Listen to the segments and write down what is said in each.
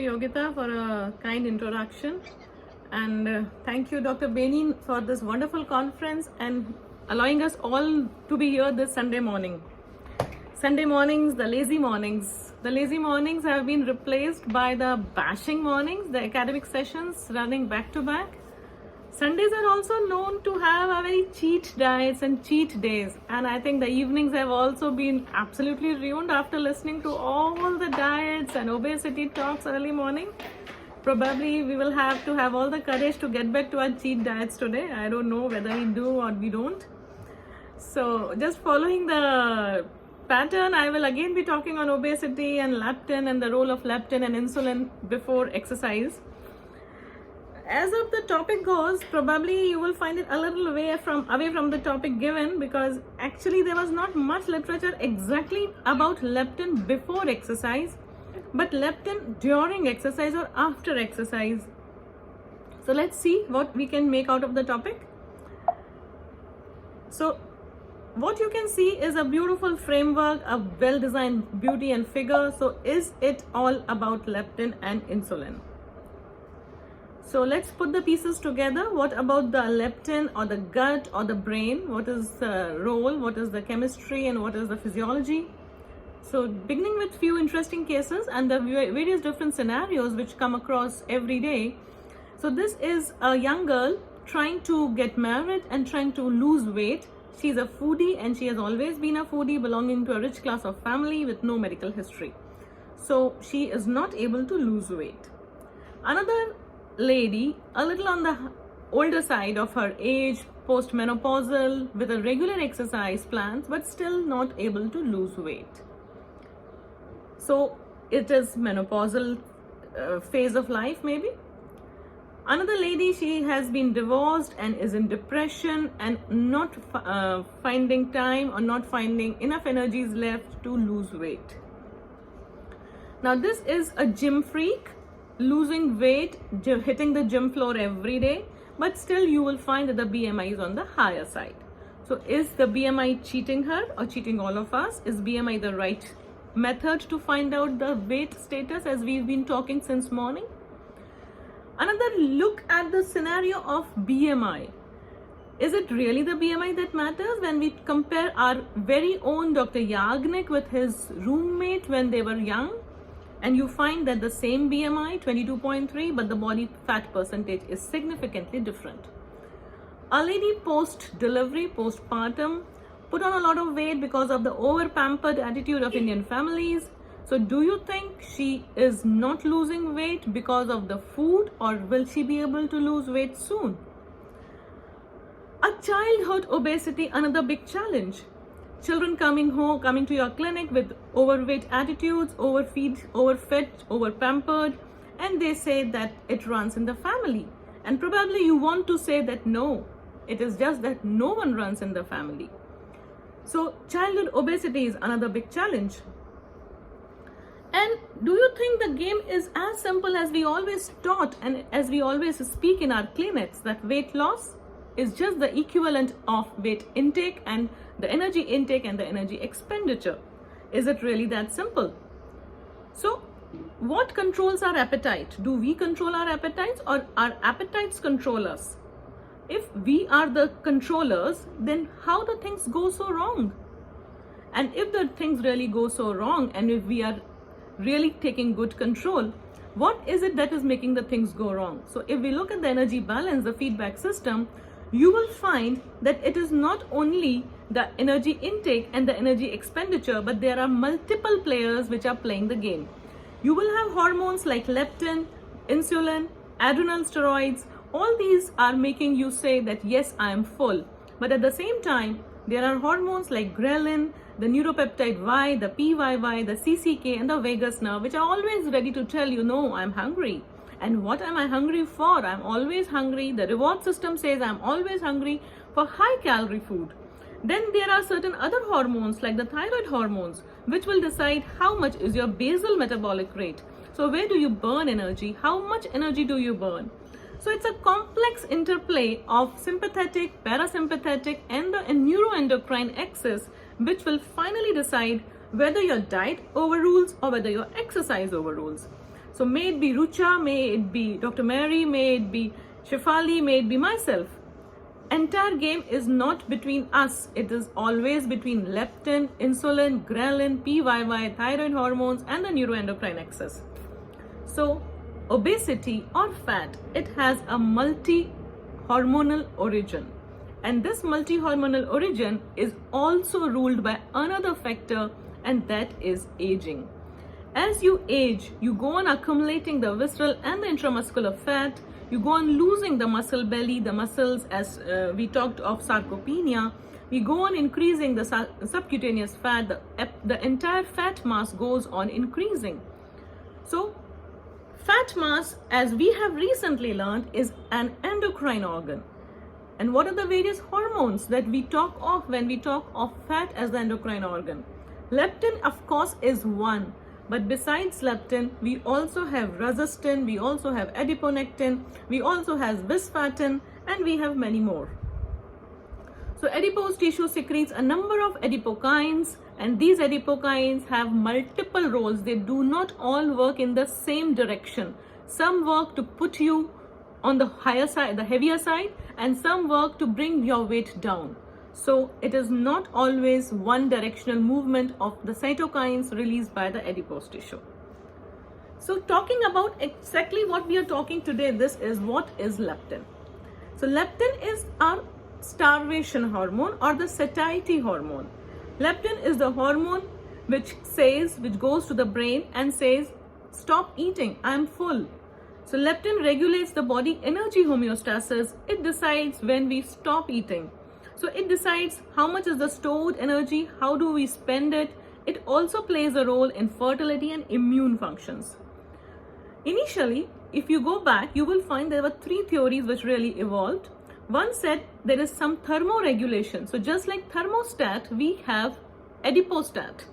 Yogita for a kind introduction, and thank you Dr. Benin for this wonderful conference and allowing us all to be here this Sunday morning. Sunday mornings, the lazy mornings. The lazy mornings have been replaced by the bashing mornings, the academic sessions running back to back. Sundays are also known to have a very cheat diets and cheat days, and I think the evenings have also been absolutely ruined after listening to all the diets and obesity talks early morning. Probably we will have to have all the courage to get back to our cheat diets today. I don't know whether we do or we don't. So just following the pattern, I will again be talking on obesity and leptin and the role of leptin and insulin before exercise. As of the topic goes, probably you will find it a little away from the topic given, because actually there was not much literature exactly about leptin before exercise, but leptin during exercise or after exercise. So let's see what we can make out of the topic. So what you can see is a beautiful framework, a well-designed beauty and figure. So is it all about leptin and insulin? So let's put the pieces together. What about the leptin or the gut or the brain? What is the role? What is the chemistry and what is the physiology? So beginning with few interesting cases and the various different scenarios which come across every day. So this is a young girl trying to get married and trying to lose weight. She's a foodie and she has always been a foodie, belonging to a rich class of family with no medical history. So she is not able to lose weight. Another lady, a little on the older side of her age, postmenopausal, with a regular exercise plans, but still not able to lose weight. So it is menopausal phase of life maybe. Another lady, she has been divorced and is in depression and not finding time or not finding enough energies left to lose weight. Now this is a gym freak, losing weight, hitting the gym floor every day, but still you will find that the BMI is on the higher side. So is the BMI cheating her or cheating all of us? Is BMI the right method to find out the weight status, as we've been talking since morning? Another look at the scenario of BMI. Is it really the BMI that matters when we compare our very own Dr. Yagnik with his roommate when they were young? And you find that the same BMI, 22.3, but the body fat percentage is significantly different. A lady post-delivery, postpartum, put on a lot of weight because of the over-pampered attitude of Indian families. So do you think she is not losing weight because of the food, or will she be able to lose weight soon? A childhood obesity, another big challenge. Children coming to your clinic with overweight attitudes, overfed, overpampered, and they say that it runs in the family. And probably you want to say that no, it is just that no one runs in the family. So childhood obesity is another big challenge. And do you think the game is as simple as we always taught and as we always speak in our clinics, that weight loss is just the equivalent of weight intake and the energy intake and the energy expenditure? Is it really that simple? So what controls our appetite? Do we control our appetites or our appetites control us? If we are the controllers, then how the things go so wrong? And if the things really go so wrong, and if we are really taking good control, what is it that is making the things go wrong? So if we look at the energy balance, the feedback system, you will find that it is not only the energy intake and the energy expenditure, but there are multiple players which are playing the game. You will have hormones like leptin, insulin, adrenal steroids. All these are making you say that yes, I am full. But at the same time, there are hormones like ghrelin, the neuropeptide Y, the PYY, the CCK, and the vagus nerve, which are always ready to tell you, no, I'm hungry. And what am I hungry for? I'm always hungry. The reward system says I'm always hungry for high calorie food. Then there are certain other hormones like the thyroid hormones, which will decide how much is your basal metabolic rate. So where do you burn energy? How much energy do you burn? So it's a complex interplay of sympathetic, parasympathetic, and the neuroendocrine axis, which will finally decide whether your diet overrules or whether your exercise overrules. So So may it be Rucha, may it be Dr. Mary, may it be Shefali, may it be myself. Entire game is not between us. It is always between leptin, insulin, ghrelin, PYY, thyroid hormones, and the neuroendocrine axis. So obesity or fat, it has a multi-hormonal origin. And this multi-hormonal origin is also ruled by another factor, and that is aging. As you age, you go on accumulating the visceral and the intramuscular fat, you go on losing the muscle belly, the muscles, as we talked of sarcopenia, we go on increasing the subcutaneous fat, the entire fat mass goes on increasing. So fat mass, as we have recently learned, is an endocrine organ. And what are the various hormones that we talk of when we talk of fat as the endocrine organ? Leptin, of course, is one. But besides leptin, we also have resistin, we also have adiponectin, we also have visfatin, and we have many more. So adipose tissue secretes a number of adipokines, and these adipokines have multiple roles. They do not all work in the same direction. Some work to put you on the higher side, the heavier side, and some work to bring your weight down. So it is not always one directional movement of the cytokines released by the adipose tissue. So talking about exactly what we are talking today, this is what is leptin. So leptin is our starvation hormone or the satiety hormone. Leptin is the hormone which goes to the brain and says, stop eating, I am full. So leptin regulates the body energy homeostasis. It decides when we stop eating. So it decides how much is the stored energy, how do we spend it. It also plays a role in fertility and immune functions. Initially, if you go back, you will find there were three theories which really evolved. One said there is some thermoregulation. So just like thermostat, we have adipostat.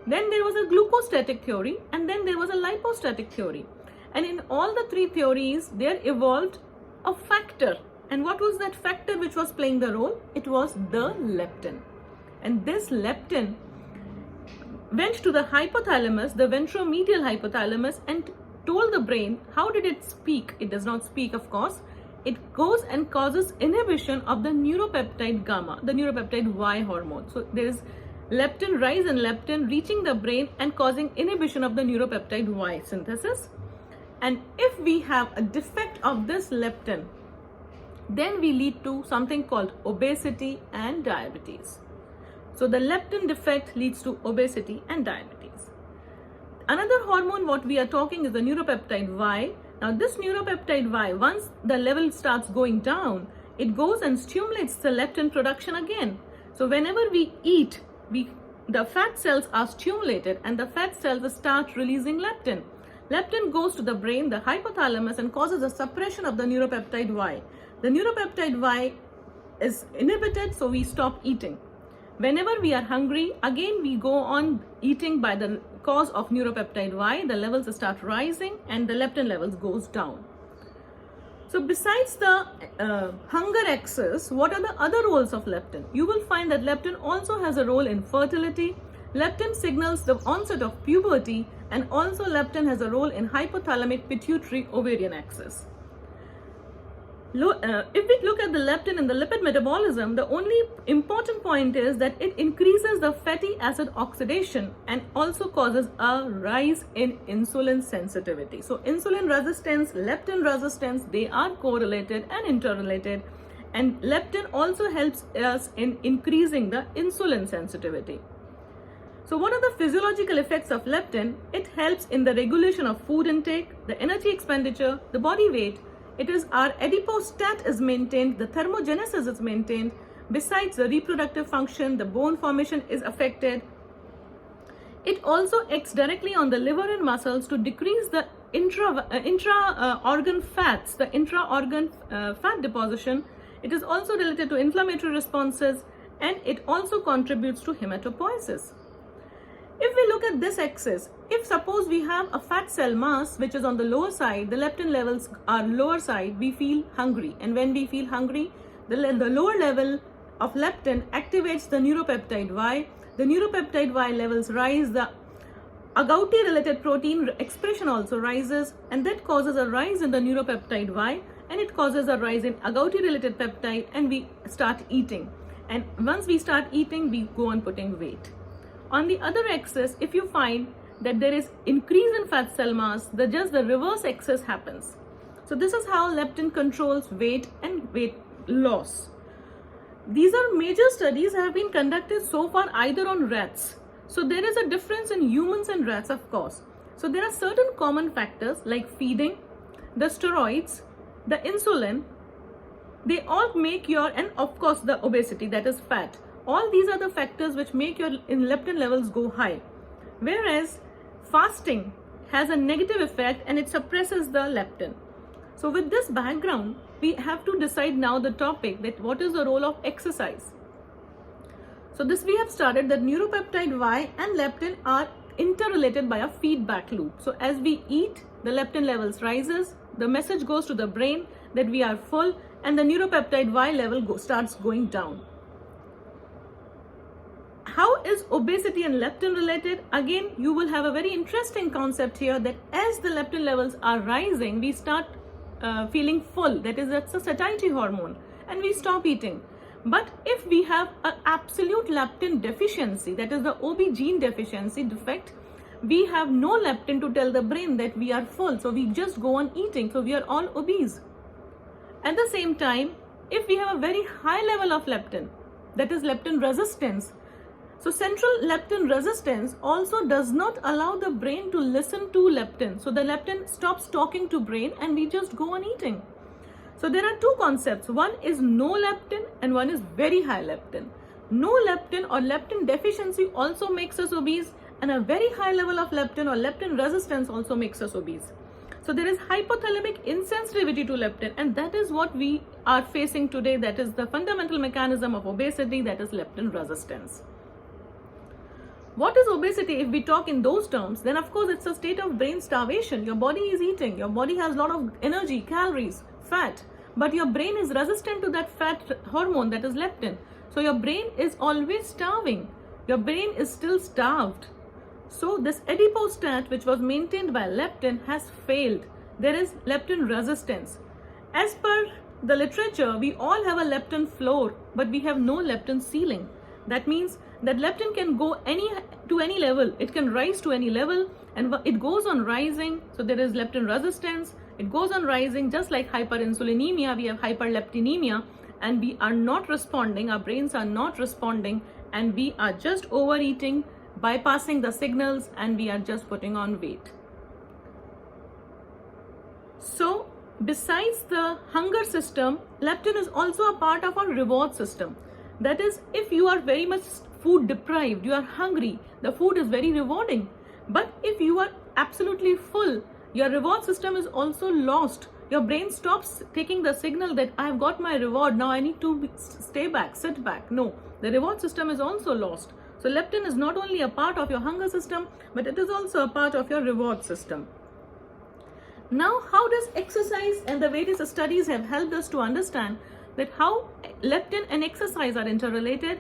Then there was a glucostatic theory, and then there was a lipostatic theory. And in all the three theories, there evolved a factor. And what was that factor which was playing the role? It was the leptin. And this leptin went to the hypothalamus, the ventromedial hypothalamus, and told the brain, how did it speak? It does not speak, of course. It goes and causes inhibition of the neuropeptide gamma, the neuropeptide Y hormone. So there is leptin rise in leptin reaching the brain and causing inhibition of the neuropeptide Y synthesis. And if we have a defect of this leptin, then we lead to something called obesity and diabetes. So the leptin defect leads to obesity and diabetes. Another hormone what we are talking is the neuropeptide Y. Now this neuropeptide Y, once the level starts going down, it goes and stimulates the leptin production again. So whenever we eat, the fat cells are stimulated and the fat cells start releasing leptin. Leptin goes to the brain, the hypothalamus, and causes a suppression of the neuropeptide Y. The neuropeptide Y is inhibited, so we stop eating. Whenever we are hungry, again we go on eating by the cause of neuropeptide Y. The levels start rising and the leptin levels goes down. So besides the hunger axis, what are the other roles of leptin? You will find that leptin also has a role in fertility. Leptin signals the onset of puberty, and also leptin has a role in hypothalamic pituitary ovarian axis. If we look at the leptin in the lipid metabolism, the only important point is that it increases the fatty acid oxidation and also causes a rise in insulin sensitivity. So insulin resistance, leptin resistance, they are correlated and interrelated, and leptin also helps us in increasing the insulin sensitivity. So what are the physiological effects of leptin? It helps in the regulation of food intake, the energy expenditure, the body weight. It is our adipostat is maintained, the thermogenesis is maintained. Besides the reproductive function, the bone formation is affected. It also acts directly on the liver and muscles to decrease the intra-organ fats, the intra-organ fat deposition. It is also related to inflammatory responses, and it also contributes to hematopoiesis. If we look at this axis, if suppose we have a fat cell mass which is on the lower side, the leptin levels are lower side, we feel hungry. And when we feel hungry, the lower level of leptin activates the neuropeptide Y. The neuropeptide Y levels rise, the agouti related protein expression also rises, and that causes a rise in the neuropeptide Y, and it causes a rise in agouti related peptide, and we start eating. And once we start eating, we go on putting weight. On the other axis, if you find that there is increase in fat cell mass, just the reverse axis happens. So this is how leptin controls weight and weight loss. These are major studies have been conducted so far either on rats. So there is a difference in humans and rats, of course. So there are certain common factors like feeding, the steroids, the insulin. They all make and of course the obesity, that is fat. All these are the factors which make your leptin levels go high. Whereas fasting has a negative effect and it suppresses the leptin. So with this background, we have to decide now the topic that what is the role of exercise. So this we have started that neuropeptide Y and leptin are interrelated by a feedback loop. So as we eat, the leptin levels rises, the message goes to the brain that we are full, and the neuropeptide Y level starts going down. How is obesity and leptin related? Again, you will have a very interesting concept here that as the leptin levels are rising, we start feeling full. That's a satiety hormone, and we stop eating. But if we have an absolute leptin deficiency, that is the OB gene deficiency defect, we have no leptin to tell the brain that we are full. So we just go on eating. So we are all obese. At the same time, if we have a very high level of leptin, that is leptin resistance. So central leptin resistance also does not allow the brain to listen to leptin. So the leptin stops talking to brain and we just go on eating. So there are two concepts. One is no leptin and one is very high leptin. No leptin or leptin deficiency also makes us obese, and a very high level of leptin or leptin resistance also makes us obese. So there is hypothalamic insensitivity to leptin, and that is what we are facing today. That is the fundamental mechanism of obesity, that is leptin resistance. What is obesity? If we talk in those terms, then of course it's a state of brain starvation. Your body is eating, your body has a lot of energy, calories, fat, but your brain is resistant to that fat hormone, that is leptin. So your brain is always starving. Your brain is still starved. So this adipostat, which was maintained by leptin, has failed. There is leptin resistance. As per the literature, we all have a leptin floor, but we have no leptin ceiling. That means that leptin can go to any level. It can rise to any level, and it goes on rising. So there is leptin resistance. It goes on rising, just like hyperinsulinemia. We have hyperleptinemia, and we are not responding. Our brains are not responding, and we are just overeating, bypassing the signals, and we are just putting on weight. So besides the hunger system, leptin is also a part of our reward system. That is, if you are very much food deprived, you are hungry, the food is very rewarding. But if you are absolutely full, your reward system is also lost. Your brain stops taking the signal that I have got my reward, now I need to stay back, sit back. No, the reward system is also lost. So leptin is not only a part of your hunger system, but it is also a part of your reward system. Now, how does exercise and the various studies have helped us to understand that how leptin and exercise are interrelated?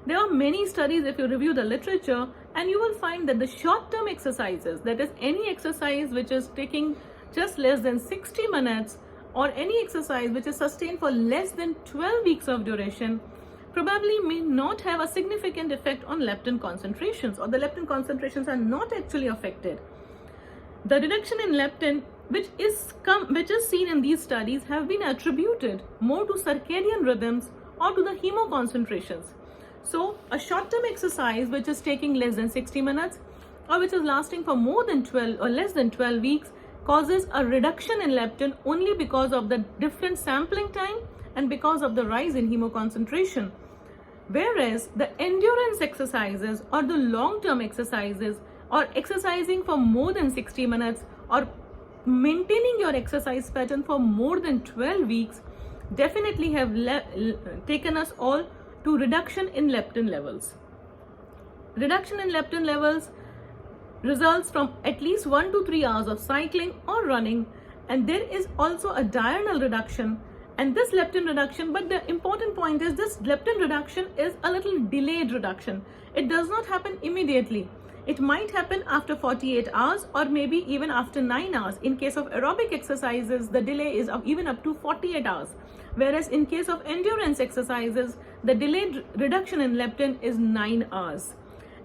There are many studies if you review the literature, and you will find that the short-term exercises, that is any exercise which is taking just less than 60 minutes or any exercise which is sustained for less than 12 weeks of duration, probably may not have a significant effect on leptin concentrations, or the leptin concentrations are not actually affected. The reduction in leptin which is seen in these studies have been attributed more to circadian rhythms or to the hemo concentrations. So a short-term exercise which is taking less than 60 minutes or which is lasting for more than 12 or less than 12 weeks causes a reduction in leptin only because of the different sampling time and because of the rise in hemo concentration. Whereas the endurance exercises or the long-term exercises or exercising for more than 60 minutes or maintaining your exercise pattern for more than 12 weeks definitely have taken us all to reduction in leptin levels. Reduction in leptin levels results from at least 1 to 3 hours of cycling or running, and there is also a diurnal reduction. And this leptin reduction, but the important point is this leptin reduction is a little delayed reduction. It does not happen immediately. It might happen after 48 hours or maybe even after 9 hours. In case of aerobic exercises, the delay is even up to 48 hours. Whereas in case of endurance exercises, the delayed reduction in leptin is 9 hours.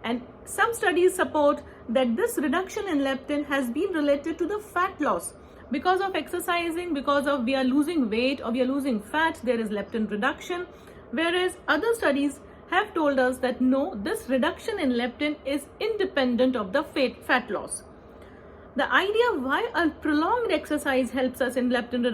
And some studies support that this reduction in leptin has been related to the fat loss. Because of exercising, because of we are losing weight or we are losing fat, there is leptin reduction. Whereas other studies have told us that no, this reduction in leptin is independent of the fat loss. The idea why a prolonged exercise helps us in leptin reduction